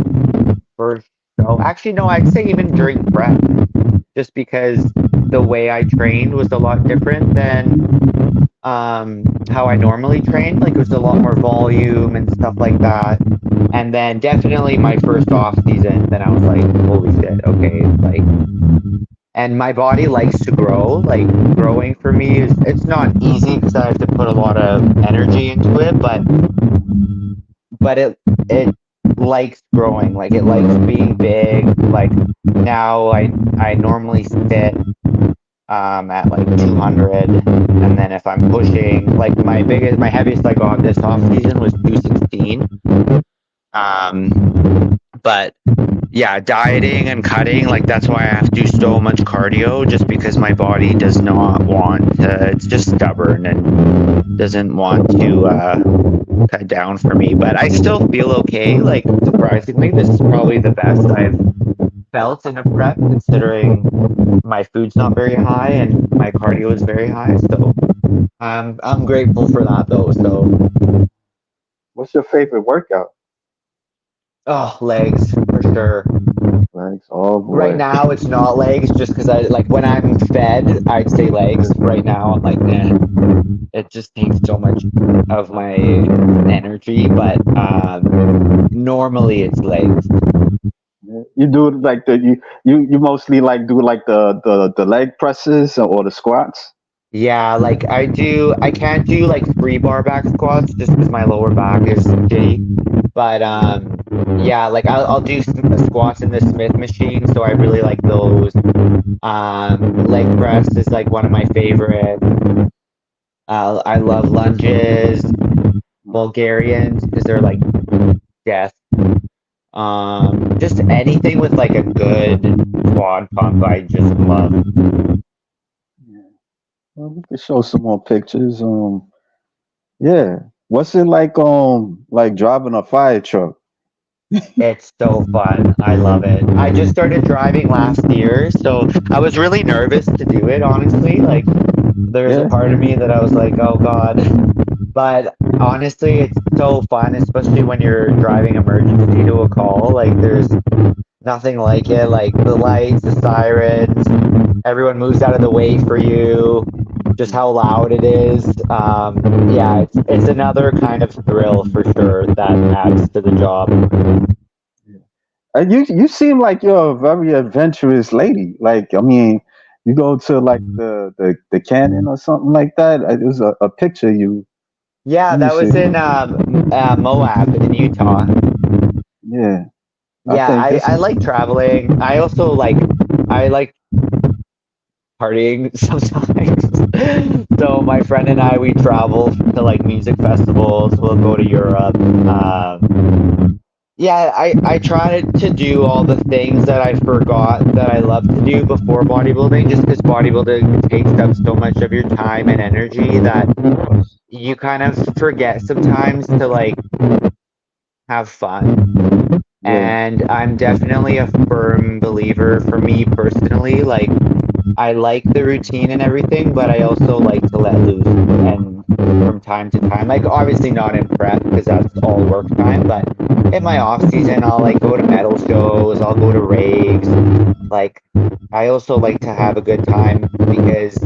first show. Actually, no, I'd say even during prep, just because the way I trained was a lot different than how I normally trained. Like it was a lot more volume and stuff like that. And then definitely my first off season, then I was like, holy shit, okay, like, and my body likes to grow. Like growing for me is it's not easy because I have to put a lot of energy into it, but it likes growing. Like it likes being big. Like now I normally sit at like 200, and then if I'm pushing, like my heaviest I got this off season was 216. But yeah, dieting and cutting, like that's why I have to do so much cardio, just because my body does not want to, it's just stubborn and doesn't want to cut down for me. But I still feel okay. Like surprisingly, this is probably the best I've felt in a prep, considering my food's not very high and my cardio is very high. So I'm grateful for that though. So What's your favorite workout? oh, legs for sure. legs. Oh Right boy. now, it's not legs, just because I like when I'm fed, I'd say legs. Right now, I'm like, it just takes so much of my energy. But normally, it's legs. You do like you mostly like do like the leg presses or the squats. Yeah, like I can't do like free bar back squats just because my lower back is shitty. But yeah, like I'll do squats in the Smith machine, so I really like those. Leg press is like one of my favorite. I love lunges, Bulgarians because they're like death. Just anything with like a good quad pump, I just love. Yeah. Well, we can show some more pictures. Yeah. What's it like driving a fire truck? It's so fun. I love it. I just started driving last year, so I was really nervous to do it, honestly. Like, there's a Yeah. part of me that I was like, oh God. But honestly, it's so fun, especially when you're driving emergency to a call. Like, there's nothing like it. Like, the lights, the sirens, everyone moves out of the way for you, just how loud it is. Yeah, it's another kind of thrill for sure that adds to the job. And you seem like you're a very adventurous lady. Like, I mean, you go to like the canyon or something like that. There's a picture of you. Yeah, Let me that see. was in Moab in Utah. Yeah, I Yeah, think this I is. like traveling. I also I like partying sometimes. So my friend and I, we travel to like music festivals. We'll go to Europe. Yeah, I try to do all the things that I forgot that I love to do before bodybuilding, just because bodybuilding takes up so much of your time and energy that Of course. you kind of forget sometimes to like have fun. Yeah, And I'm definitely a firm believer for me personally. Like, I like the routine and everything, but I also like to let loose and from time to time. Like, obviously not in prep because that's all work time, but in my off season, I'll like go to metal shows, I'll go to raves. Like, I also like to have a good time because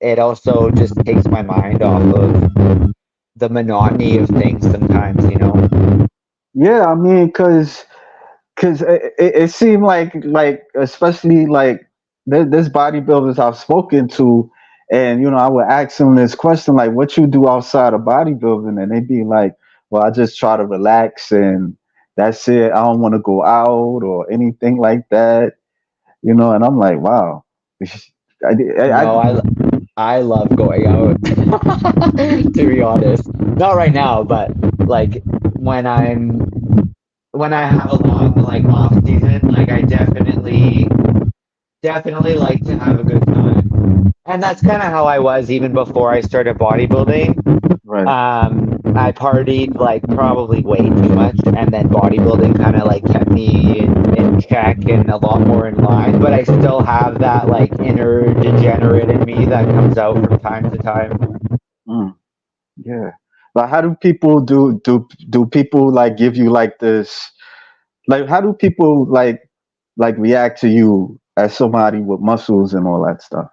it also just takes my mind off of the monotony of things sometimes, you know? yeah. I mean, cause it seemed like especially like there's bodybuilders I've spoken to, and I would ask them this question like, "What you do outside of bodybuilding?" And they'd be like, "Well, I just try to relax and that's it. I don't want to go out or anything like that." And I'm like, "Wow." No, I I love going out, to be honest. Not right now, but like when when I have a long like off season, like I definitely like to have a good time. And that's kind of how I was even before I started bodybuilding. right. I partied like probably way too much, and then bodybuilding kind of like kept me in check and a lot more in line. But I still have that like inner degenerate in me that comes out from time to time. Mm, yeah. Like, how do people do people like give you like this? Like, how do people like react to you as somebody with muscles and all that stuff?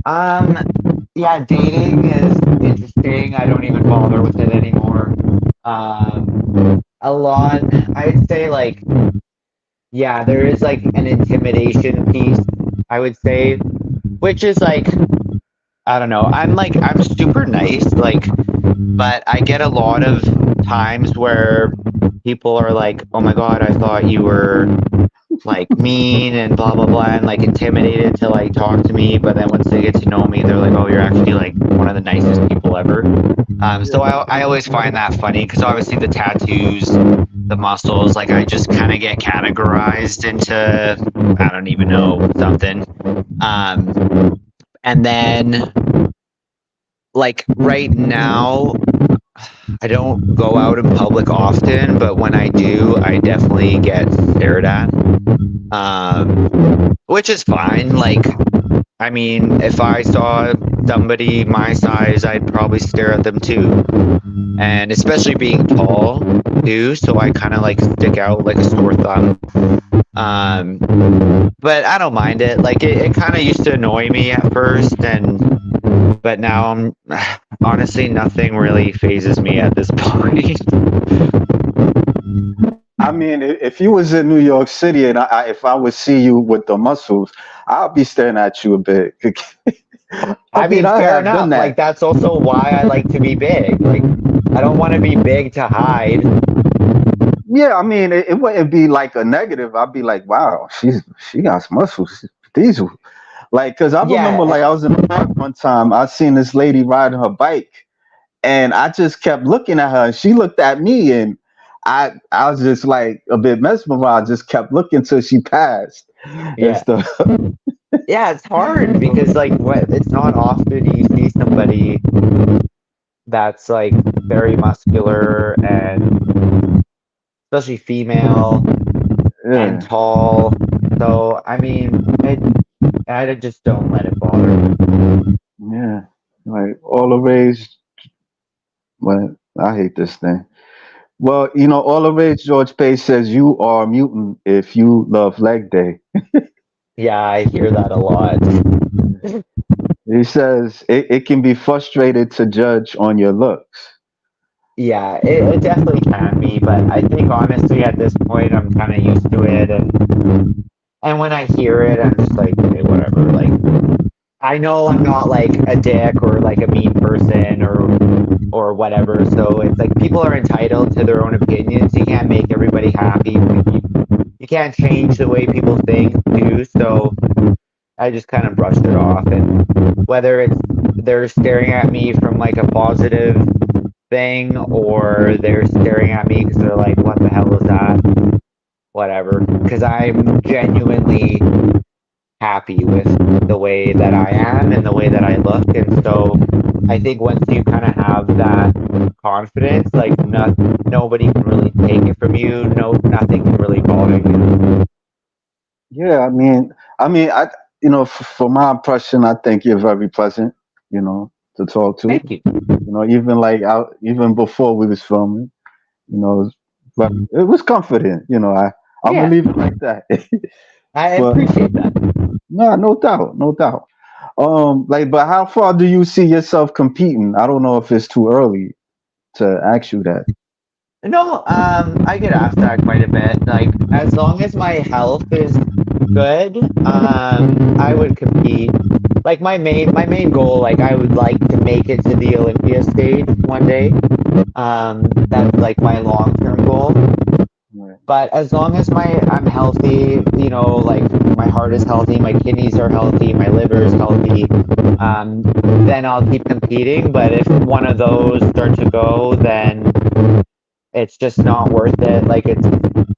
Um, yeah, dating is interesting. I don't even bother with it anymore. A lot, I'd say like, yeah, there is like an intimidation piece, I would say, which is like, I don't know. I'm super nice, like, but I get a lot of times where people are like, "Oh my God, I thought you were like mean and blah blah blah," and like intimidated to like talk to me. But then once they get to know me, they're like, "Oh, you're actually like one of the nicest people ever." So I always find that funny because obviously the tattoos, the muscles, like I just kind of get categorized into I don't even know something. And then like right now, I don't go out in public often, but when I do, I definitely get stared at, which is fine. Like, I mean, if I saw somebody my size, I'd probably stare at them too. And especially being tall too, so I kind of like stick out like a sore thumb. Um, but I don't mind it. Like it kind of used to annoy me at first, but now I'm honestly nothing really phases me at this point. I mean, if you was in New York City and if I would see you with the muscles, I'll be staring at you a bit. I mean, I fair have done enough. that. Like that's also why I like to be big. Like I don't want to be big to hide. Yeah, I mean, it wouldn't be like a negative. I'd be like, wow, she got muscles. These like, cause I remember Yeah, like I was in the park one time. I seen this lady riding her bike, and I just kept looking at her. And she looked at me, and I was just like a bit mesmerized. Just kept looking till she passed and yeah. stuff. Yeah, it's hard because like it's not often you see somebody that's like very muscular and especially female and Yeah, tall. So I mean, I just don't let it bother me. yeah. Like all the rage. But I hate this thing. Well, all the rage. George Page says you are a mutant if you love leg day. Yeah, I hear that a lot. He says it can be frustrated to judge on your looks. Yeah, it definitely can be, but I think honestly at this point I'm kind of used to it, and when I hear it, I'm just like, okay, whatever. Like I know I'm not like a dick or like a mean person or whatever. So it's like people are entitled to their own opinions. You can't make everybody happy. You can't change the way people think too. So I just kind of brushed it off. And whether it's they're staring at me from like a positive thing or they're staring at me because they're like, what the hell is that? Whatever. Because I'm genuinely happy with the way that I am and the way that I look. And so I think once you kind of have that confidence, like nobody can really take it from you. No, nothing can really bother you. Yeah, for my impression, I think you're very pleasant. To talk to. Thank you. Even like out, even before we was filming. But it was comforting. I'm gonna Yeah, leave it like that. I But appreciate that. no, no doubt, no doubt. But how far do you see yourself competing? I don't know if it's too early to ask you that. No, I get asked that quite a bit. Like, as long as my health is good, I would compete. Like my main goal, like I would like to make it to the Olympia stage one day. That's like my long-term goal. Right. But as long as I'm healthy, like my heart is healthy, my kidneys are healthy, my liver is healthy, then I'll keep competing. But if one of those start to go, then it's just not worth it. Like it's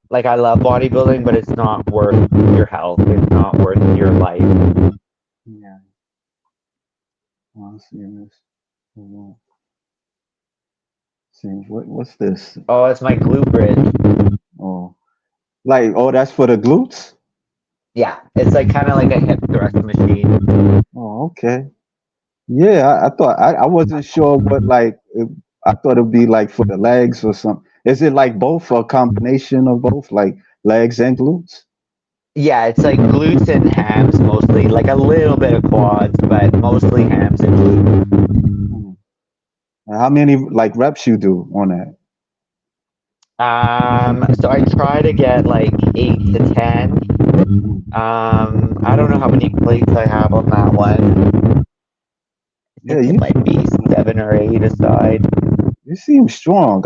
like I love bodybuilding, but it's not worth your health. It's not worth your life. Yeah. Well, see this. Hold on. See what's this? Oh, it's my glute bridge. Oh, that's for the glutes. Yeah, it's like kind of like a hip thrust machine. Oh, okay. Yeah, I thought I wasn't sure what I thought it'd be like for the legs or something. Is it like both or a combination of both, like legs and glutes? Yeah, it's like glutes and hams mostly, like a little bit of quads, but mostly hams and glutes. Hmm. And how many like reps you do on that? So I try to get like 8 to 10. I don't know how many plates I have on that one. I Yeah, think it might be 7 or 8 aside. you seem strong.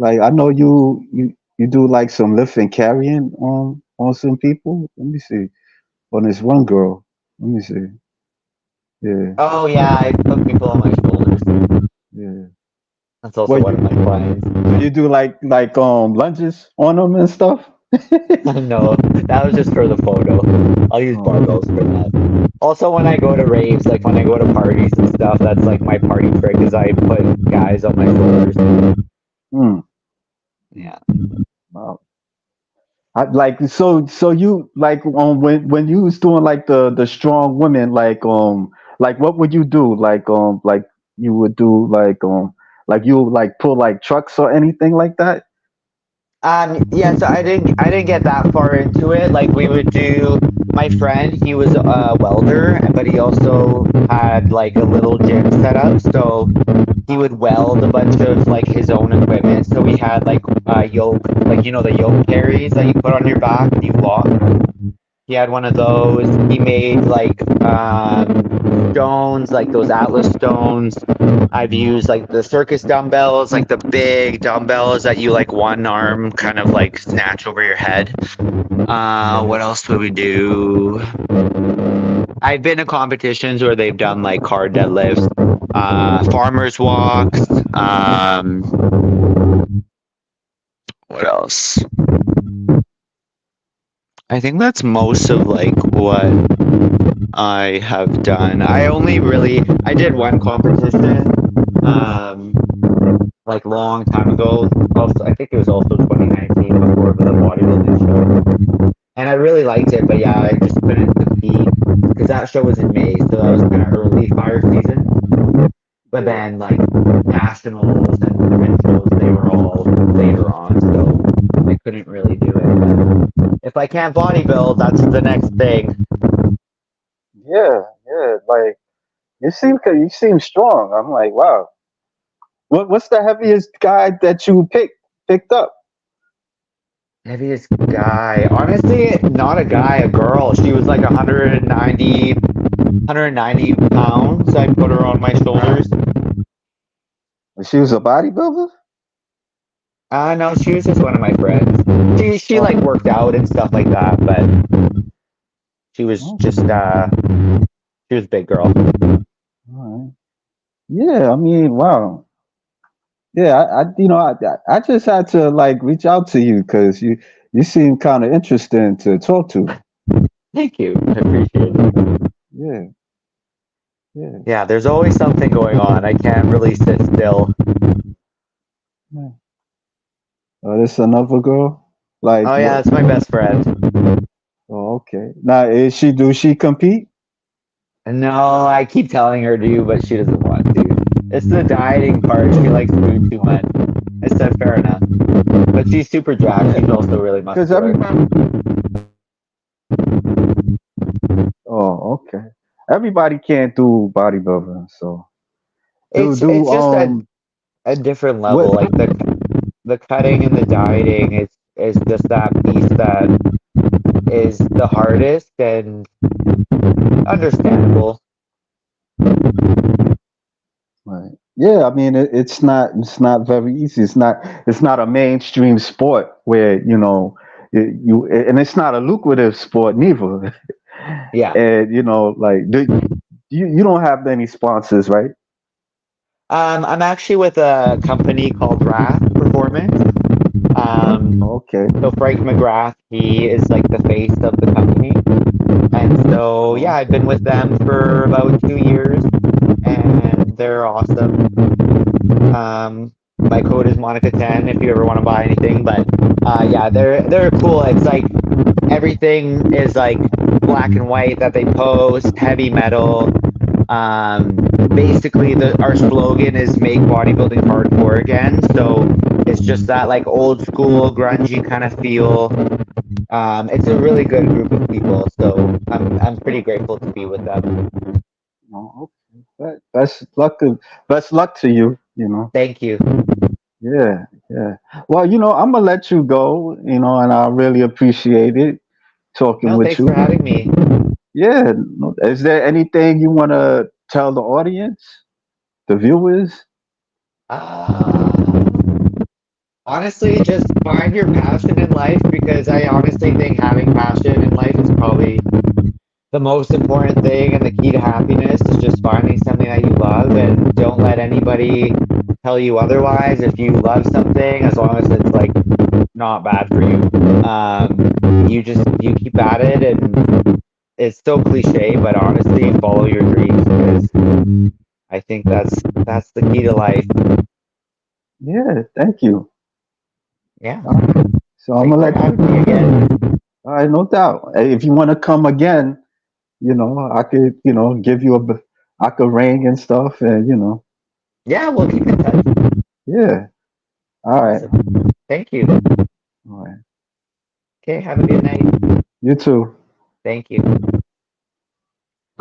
I know you do like some lift and carrying on some people. Let me see. On this one girl. Let me see. Yeah, Oh yeah, I put people on my shoulders. yeah. That's also What one of my clients. you do like lunges on them and stuff? No, that was just for the photo. I'll use Oh, barbells for that. Also, when I go to raves, like when I go to parties and stuff, that's like my party trick is I put guys on my shoulders. hmm. Yeah. Wow. like so you like when you was doing like the strong women like what would you do like you would do like you would, like pull like trucks or anything like that. Yeah, so I didn't get that far into it. Like we would do, my friend, he was a welder, but he also had like a little gym set up. So he would weld a bunch of like his own equipment. So we had like yoke, like the yoke carries that you put on your back and you walk. He had one of those. He made like stones, like those Atlas stones. I've used like the circus dumbbells, like the big dumbbells that you like one arm kind of like snatch over your head. What else would we do? I've been to competitions where they've done like car deadlifts, farmers walks. What else? I think that's most of like what I have done. I did one competition, like long time ago. Also, I think it was also 2019 before the bodybuilding show, and I really liked it. But yeah, I just couldn't compete because that show was in May, so that was kind of early fire season. But then like nationals and provincials, they were all later on, so I couldn't really do it. But if I can't bodybuild, that's the next thing. Yeah, yeah, like you seem strong. I'm like, wow. What's the heaviest guy that you picked up? Heaviest guy. Honestly, not a guy, a girl. She was like 190 pounds. I put her on my shoulders. She was a bodybuilder. No, she was just one of my friends. She like worked out and stuff like that, but she was just she was a big girl. All right. Yeah, I mean, wow. Yeah, I just had to like reach out to you because you seem kind of interesting to talk to. Thank you. I appreciate it. Yeah, yeah. Yeah, there's always something going on. I can't really sit still. Yeah. Oh, this another girl? Like Oh yeah, what? that's my best friend. Oh, okay. Now, do she compete? No, I keep telling her to, but she doesn't want to. It's the dieting part. She likes food too much. I said fair enough. But she's super jacked. She's also really Because muscular. Oh, okay. Everybody can't do bodybuilding, so It's just a different level. what? Like the cutting and the dieting is just that piece that is the hardest and understandable. Right. Yeah, I mean it's not very easy. It's not a mainstream sport where and it's not a lucrative sport neither. Yeah. And like you don't have any sponsors, right? I'm actually with a company called Wrath Performance. Okay. So Frank McGrath, he is like the face of the company. And so yeah, I've been with them for about 2 years and they're awesome. My code is Monika10 if you ever want to buy anything. But yeah, they're cool. It's like everything is like black and white that they post, heavy metal. Basically our slogan is make bodybuilding hardcore again. So it's just that like old school grungy kind of feel. It's a really good group of people, so I'm pretty grateful to be with them. Oh, okay. Best luck to you. Thank you. Yeah, yeah. Well, I'm gonna let you go. And I really appreciate it talking No, with thanks for you. having me. Yeah. Is there anything you want to tell the audience, the viewers? Uh, Honestly, just find your passion in life because I honestly think having passion in life is probably the most important thing, and the key to happiness is just finding something that you love and don't let anybody tell you otherwise. If you love something, as long as it's like not bad for you, you keep at it. And it's so cliche, but honestly, follow your dreams because I think that's the key to life. Yeah. Thank you. Yeah. All right. So I'm Thanks gonna for let having me you. again. All right, no doubt. Hey, if you want to come again, I could, give you I could ring and stuff, and Yeah, we'll keep in touch. yeah. All right, Awesome. Thank you. all right. Okay, have a good night. You too. Thank you.